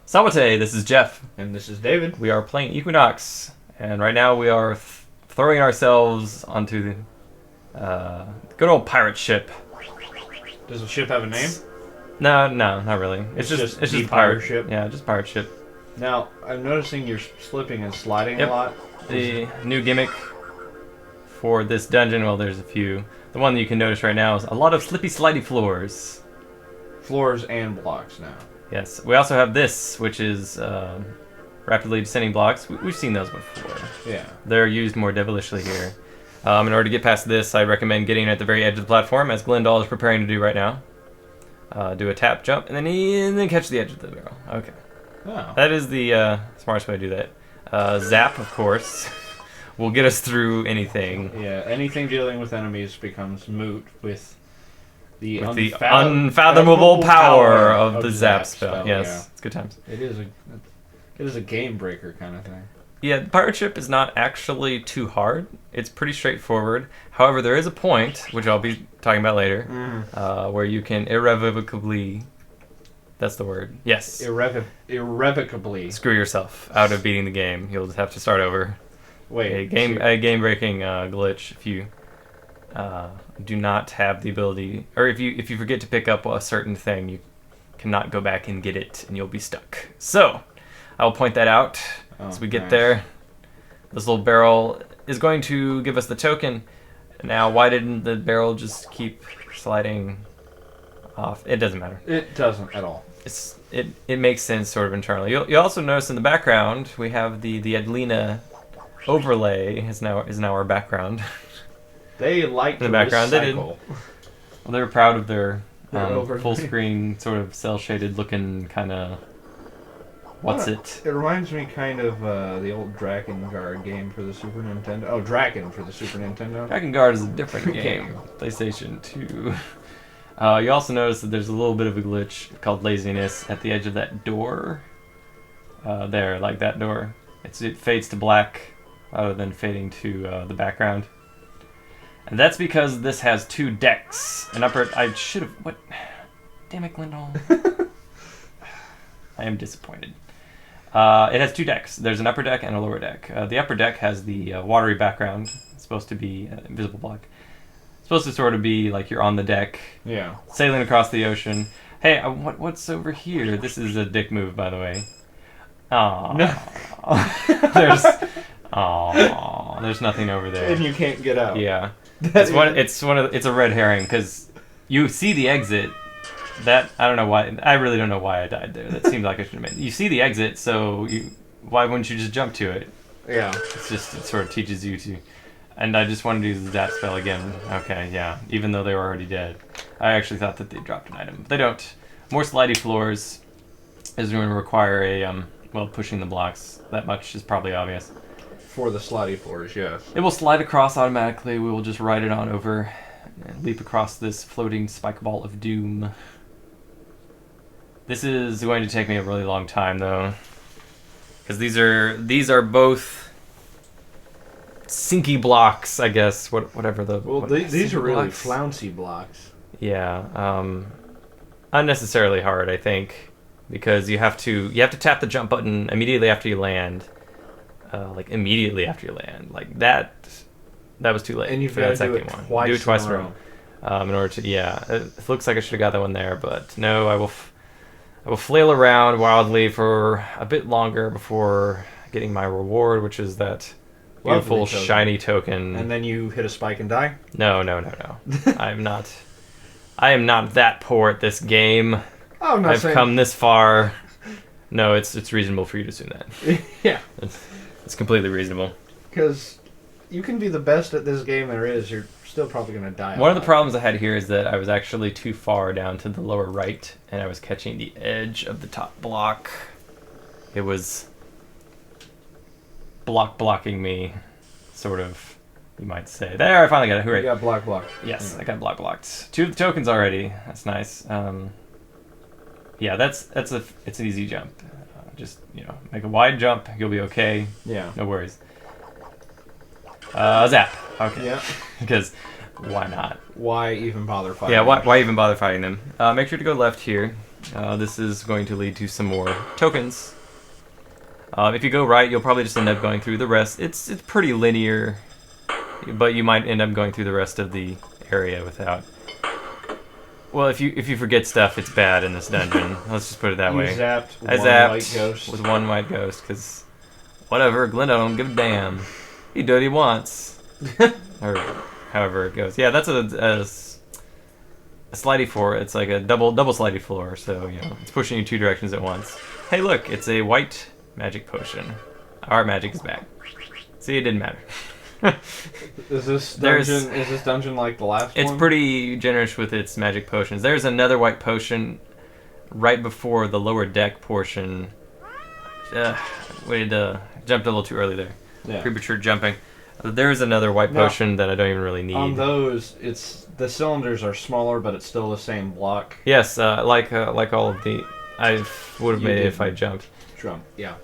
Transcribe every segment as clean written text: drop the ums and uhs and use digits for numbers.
Salute, this is Jeff. And this is David. We are playing Equinox, and right now we are throwing ourselves onto the good old pirate ship. Does the ship have a name? No, not really. It's just the pirate ship? Yeah, just pirate ship. Now, I'm noticing you're slipping and sliding a lot. The new gimmick for this dungeon, well, there's a few. The one that you can notice right now is a lot of slippy, slidey floors. Floors and blocks now. Yes. We also have this, which is rapidly descending blocks. We've seen those before. Yeah. They're used more devilishly here. In order to get past this, I recommend getting at the very edge of the platform, as Glendaal is preparing to do right now. Do a tap, jump, and then catch the edge of the barrel. Okay. Oh. That is the smartest way to do that. Zap, of course, will get us through anything. Yeah, anything dealing with enemies becomes moot with the unfathomable power of the zap spell. Yes, yeah. It's good times. It is a game breaker kind of thing. Yeah, the pirate ship is not actually too hard. It's pretty straightforward. However, there is a point, which I'll be talking about later, where you can irrevocably... That's the word. Yes. Irrevocably. Screw yourself out of beating the game. You'll just have to start over. Wait. A game-breaking glitch if you do not have the ability... Or if you forget to pick up a certain thing, you cannot go back and get it, and you'll be stuck. So, I'll point that out. As we get there, this little barrel is going to give us the token. Now, why didn't the barrel just keep sliding off? It doesn't matter. It doesn't at all. It makes sense sort of internally. You'll also notice in the background we have the Adelina overlay is now our background. They like in the background. Recycle. They were proud of their overlay. full screen sort of cell shaded looking kind of. What's it? It reminds me kind of the old Drakengard game for the Super Nintendo. Oh, Draken for the Super Nintendo. Drakengard is a different game. PlayStation 2. You also notice that there's a little bit of a glitch called laziness at the edge of that door. There, like that door. It fades to black rather than fading to the background. And that's because this has two decks. An upper... I should have... What? Damn it, Glendaal. I am disappointed. It has two decks. There's an upper deck and a lower deck. The upper deck has the watery background. It's supposed to be invisible block. It's supposed to sort of be like you're on the deck, sailing across the ocean. Hey, what's over here? This is a dick move, by the way. Aww. No. There's nothing over there. And you can't get out. Yeah, it's a red herring because you see the exit. That I don't know why. I really don't know why I died there. That seems like I should have made. You see the exit, so why wouldn't you just jump to it? Yeah. It sort of teaches you to. And I just wanted to use the zap spell again. Okay, yeah. Even though they were already dead, I actually thought that they dropped an item. But they don't. More slidey floors is going to require a pushing the blocks. That much is probably obvious. For the slidey floors, yes. It will slide across automatically. We will just ride it on over and leap across this floating spike ball of doom. This is going to take me a really long time, though, because these are both sinky blocks, I guess. Whatever the. Well, these are really flouncy blocks. Yeah, unnecessarily hard, I think, because you have to tap the jump button immediately after you land, immediately after you land, like that. That was too late. And you've got to do it twice in a row. In order to, it looks like I should have got that one there, but no, I will flail around wildly for a bit longer before getting my reward, which is that beautiful shiny token. And then you hit a spike and die? No. I am not that poor at this game. I've come this far. No, it's reasonable for you to assume that. Yeah. It's completely reasonable. Because you can be the best at this game there is, you're still probably going to die. One of the problems I had here is that I was actually too far down to the lower right, and I was catching the edge of the top block. It was blocking me, sort of, you might say. There, I finally got it. Hooray. You got blocked. Yes, yeah. I got blocked. 2 of the tokens already. That's nice. Yeah, it's an easy jump. Just, make a wide jump. You'll be okay. Yeah. No worries. Zap. Okay. Yeah. Because why not? Why even bother fighting? Yeah, why even bother fighting them? Make sure to go left here. this is going to lead to some more tokens. If you go right, you'll probably just end up going through the rest. It's pretty linear, but you might end up going through the rest of the area without. Well, if you forget stuff, it's bad in this dungeon. Let's just put it that way. I zapped with one white ghost, because whatever, Glendaal don't give a damn. He do what he wants. Or however it goes. Yeah, that's a slidey floor. It's like a double slidey floor, so you know it's pushing you two directions at once. Hey, look, it's a white magic potion. Our magic is back. See, it didn't matter. Is this dungeon like the last one? It's pretty generous with its magic potions. There's another white potion right before the lower deck portion. Jumped a little too early there. Yeah. Premature jumping. There's another white potion that I don't even really need. On those, the cylinders are smaller, but it's still the same block. Yes, like all of the, I would have made it if I jumped. Yeah.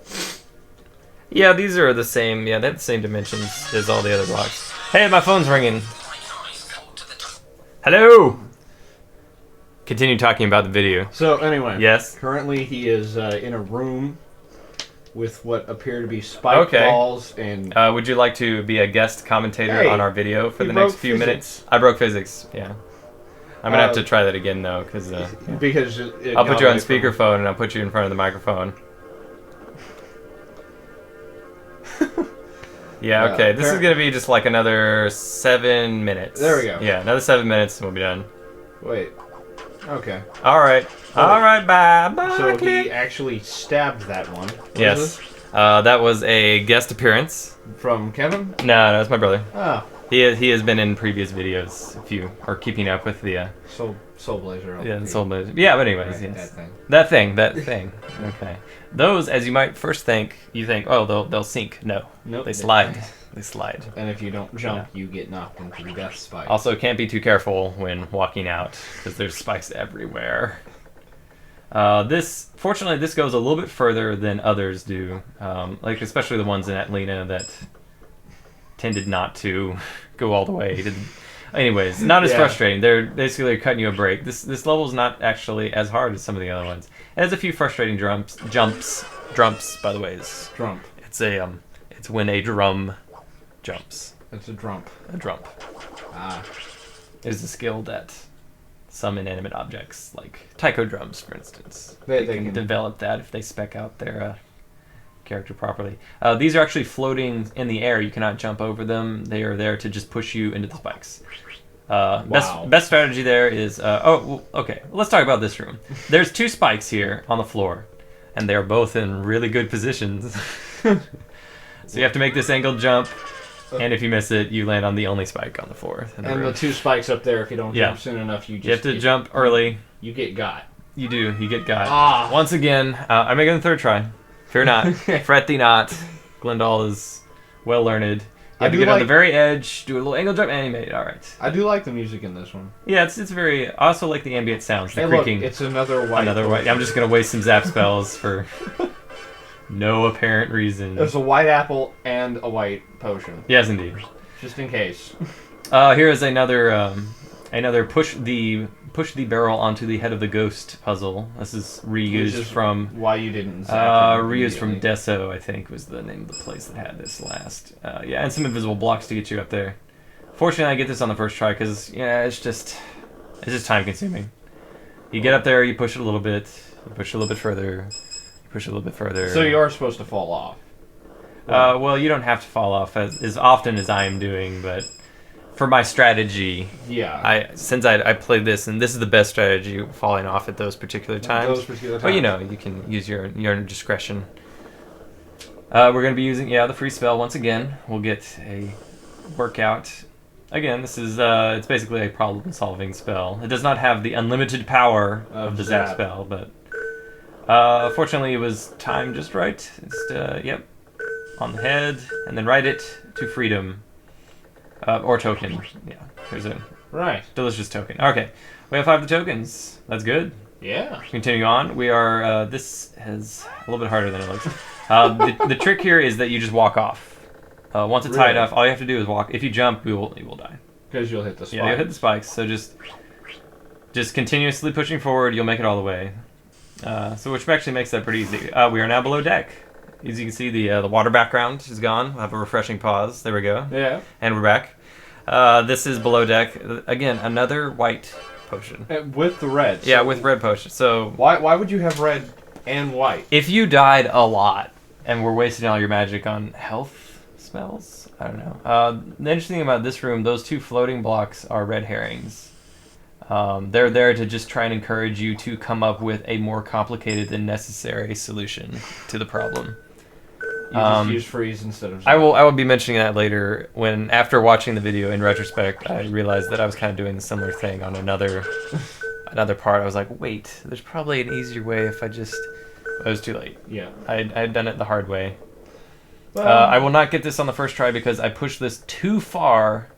Yeah, these are the same. Yeah, they have the same dimensions as all the other blocks. Hey, my phone's ringing. Hello. Continue talking about the video. So anyway, yes. Currently, he is in a room with what appear to be spike balls and. Would you like to be a guest commentator on our video for the next few minutes? I broke physics. Yeah. I'm gonna have to try that again though, because I'll put you on speakerphone and I'll put you in front of the microphone. Yeah, okay. This is going to be just like another 7 minutes. There we go. Yeah, another 7 minutes and we'll be done. Wait. Okay. Alright. Alright, bye. So he actually stabbed that one. Yes. That was a guest appearance. From Kevin? No, it's my brother. Oh. He has been in previous videos, if you are keeping up with the... Soul Blazer. Yeah, the Soul Blazer. Yeah, but anyways, right, yes. That thing. That thing. Okay. Those, as you might first think, oh, they'll sink. No. Nope. They slide. They slide. And if you don't jump, you get knocked into the death spike. Also, can't be too careful when walking out, because there's spikes everywhere. Fortunately, this goes a little bit further than others do. Like, especially the ones in Atlanta that tended not to go all the way. Anyways, not as frustrating. They're basically cutting you a break. This level is not actually as hard as some of the other ones. It has a few frustrating jumps. By the way, it's when a drum jumps. It's a drum. A drum. Ah. It is a skill that some inanimate objects, like taiko drums, for instance, they can develop that if they spec out their character properly. These are actually floating in the air. You cannot jump over them. They are there to just push you into the spikes. Wow. Best strategy there is... okay. Let's talk about this room. There's 2 spikes here on the floor, and they're both in really good positions. So you have to make this angled jump, and if you miss it, you land on the only spike on the floor. And the 2 spikes up there, if you don't jump soon enough, you have to jump early. You get got. You do. You get got. Once again, I make it on the 3rd try. Fear not. Fret thee not. Glendaal is well learned. You have to get on the very edge, do a little angle jump, and you made it. All right. I do like the music in this one. Yeah, it's very... I also like the ambient sounds. The creaking. Look, it's another white. I'm just going to waste some zap spells for no apparent reason. There's a white apple and a white potion. Yes, indeed. Just in case. Here is another push the barrel onto the head of the ghost puzzle. This is reused from... Why you didn't zap reused from Deso, I think, was the name of the place that had this last. Yeah, and some invisible blocks to get you up there. Fortunately, I get this on the first try, because, it's just time consuming. You get up there, you push it a little bit, you push it a little bit further, you push it a little bit further. So you are supposed to fall off? Well, you don't have to fall off as often as I am doing, but... For my strategy, since I played this, and this is the best strategy, falling off at those particular times. But you can use your discretion. We're going to be using the free spell once again. We'll get a workout. Again, this is it's basically a problem-solving spell. It does not have the unlimited power of the zap spell, but fortunately it was timed just right. It's on the head, and then write it to freedom. Or token. Yeah, there's a delicious token. Okay, we have 5 of the tokens. That's good. Yeah. Continuing on, we are. This is a little bit harder than it looks. The trick here is that you just walk off. Once it's high enough, all you have to do is walk. If you jump, you will die. Because you'll hit the spikes. Yeah, you'll hit the spikes. So just continuously pushing forward. You'll make it all the way. So which actually makes that pretty easy. We are now below deck. As you can see, the water background is gone. We'll have a refreshing pause. There we go. Yeah. And we're back. This is below deck. Again, another white potion. With the red. Yeah, with red potion. So why would you have red and white? if you died a lot and were wasting all your magic on health spells, I don't know. The interesting thing about this room, those two floating blocks are red herrings. They're there to just try and encourage you to come up with a more complicated than necessary solution to the problem. You just use freeze instead of... I will be mentioning that later when, after watching the video in retrospect, I realized that I was kind of doing a similar thing on another part. I was like, wait, there's probably an easier way if I just... It was too late. Yeah. I had done it the hard way. Well, I will not get this on the first try because I pushed this too far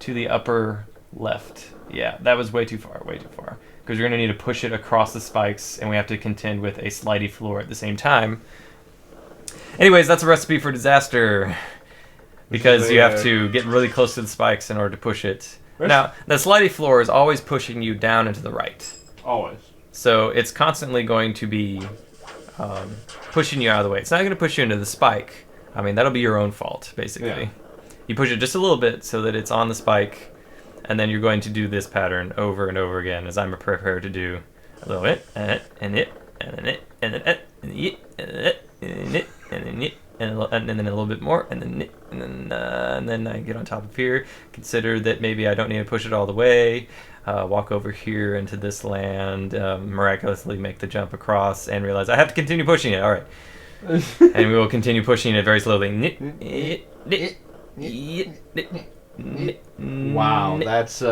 to the upper left. Yeah, that was way too far. Because you're going to need to push it across the spikes, and we have to contend with a slidey floor at the same time. Anyways, that's a recipe for disaster. Because you have to get really close to the spikes in order to push it. Now, the slidey floor is always pushing you down and to the right. Always. So it's constantly going to be pushing you out of the way. It's not going to push you into the spike. I mean, that'll be your own fault, basically. Yeah. You push it just a little bit so that it's on the spike, and then you're going to do this pattern over and over again, as I'm prepared to do. A little bit, and it, and it, and it, and it, and it, and it, and it, and it, and then a little bit more, and then and then I get on top of here. Consider that maybe I don't need to push it all the way. Walk over here into this land, miraculously make the jump across, and realize I have to continue pushing it. All right, and we will continue pushing it very slowly. Wow, that's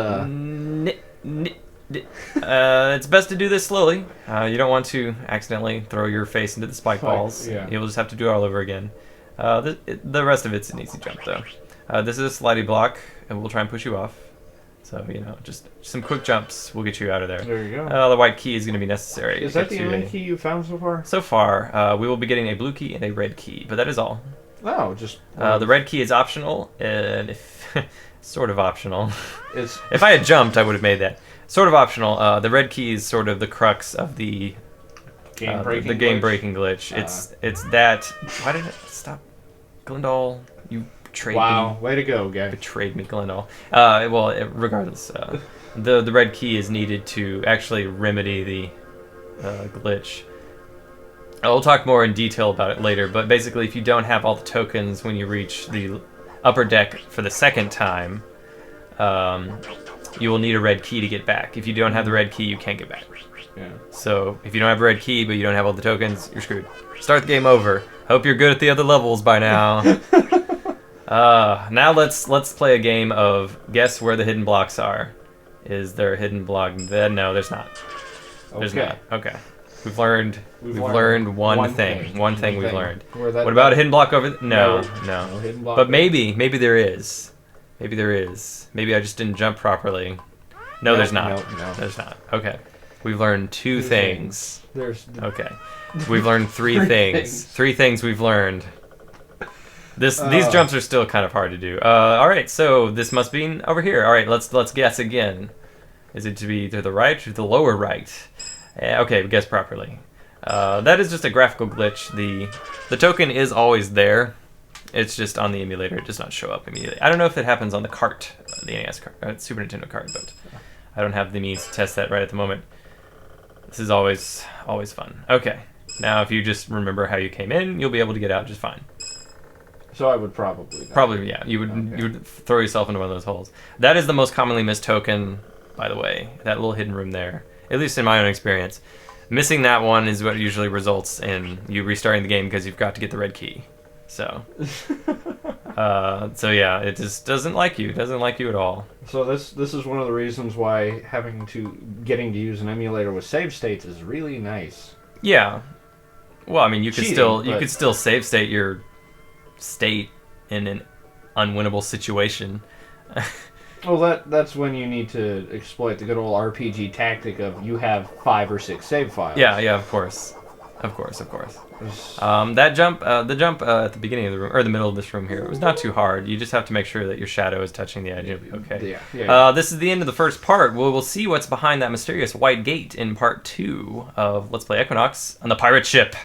it's best to do this slowly. You don't want to accidentally throw your face into the spike balls. Yeah. You'll just have to do it all over again. The rest of it's an easy jump, though. This is a slidey block, and we'll try and push you off. So, just some quick jumps will get you out of there. There you go. The white key is going to be necessary. Is that the only key you found so far? So far, we will be getting a blue key and a red key, but that is all. Oh, just... the red key is optional, and if sort of optional. If I had jumped, I would have made that. Sort of optional. The red key is sort of the crux of the game-breaking glitch. It's that... Why did it stop? Glendaal, you betrayed me. Wow, way to go, guy. Betrayed me, Glendaal. Regardless, the red key is needed to actually remedy the glitch. I'll talk more in detail about it later, but basically if you don't have all the tokens when you reach the upper deck for the second time, you will need a red key to get back. If you don't have the red key, you can't get back. Yeah. So if you don't have a red key, but you don't have all the tokens, you're screwed. Start the game over. Hope you're good at the other levels by now. Now let's play a game of guess where the hidden blocks are. Is there a hidden block? No, there's not. There's not. Okay. We've learned one thing. One thing we've learned. What about a hidden block over there? No. No hidden block. But maybe there is. Maybe there is. Maybe I just didn't jump properly. No, there's not. No. There's not. Okay. We've learned two things. Okay. We've learned three things. Three things we've learned. These jumps are still kind of hard to do. All right, so this must be over here. All right, let's guess again. Is it to be to the right or to the lower right? Okay, we guessed properly. That is just a graphical glitch. The token is always there. It's just on the emulator. It does not show up immediately. I don't know if it happens on the cart, the NES cart, Super Nintendo cart, but I don't have the means to test that right at the moment. This is always fun. Okay, now if you just remember how you came in, you'll be able to get out just fine. So I would probably... Probably, yeah. You would throw yourself into one of those holes. That is the most commonly missed token, by the way. That little hidden room there. At least in my own experience. Missing that one is what usually results in you restarting the game because you've got to get the red key. So... so yeah, it just doesn't like you. It doesn't like you at all. So this is one of the reasons why getting to use an emulator with save states is really nice. Yeah. Well, I mean, you could still save state your state in an unwinnable situation. Well, that's when you need to exploit the good old RPG tactic of you have 5 or 6 save files. Yeah, of course. Of course. It's- That jump, the jump at the beginning of the room, or the middle of this room here, it was not too hard. You just have to make sure that your shadow is touching the edge. You'll be okay. Yeah. This is the end of the first part. We'll see what's behind that mysterious white gate in part 2 of Let's Play Equinox on the pirate ship.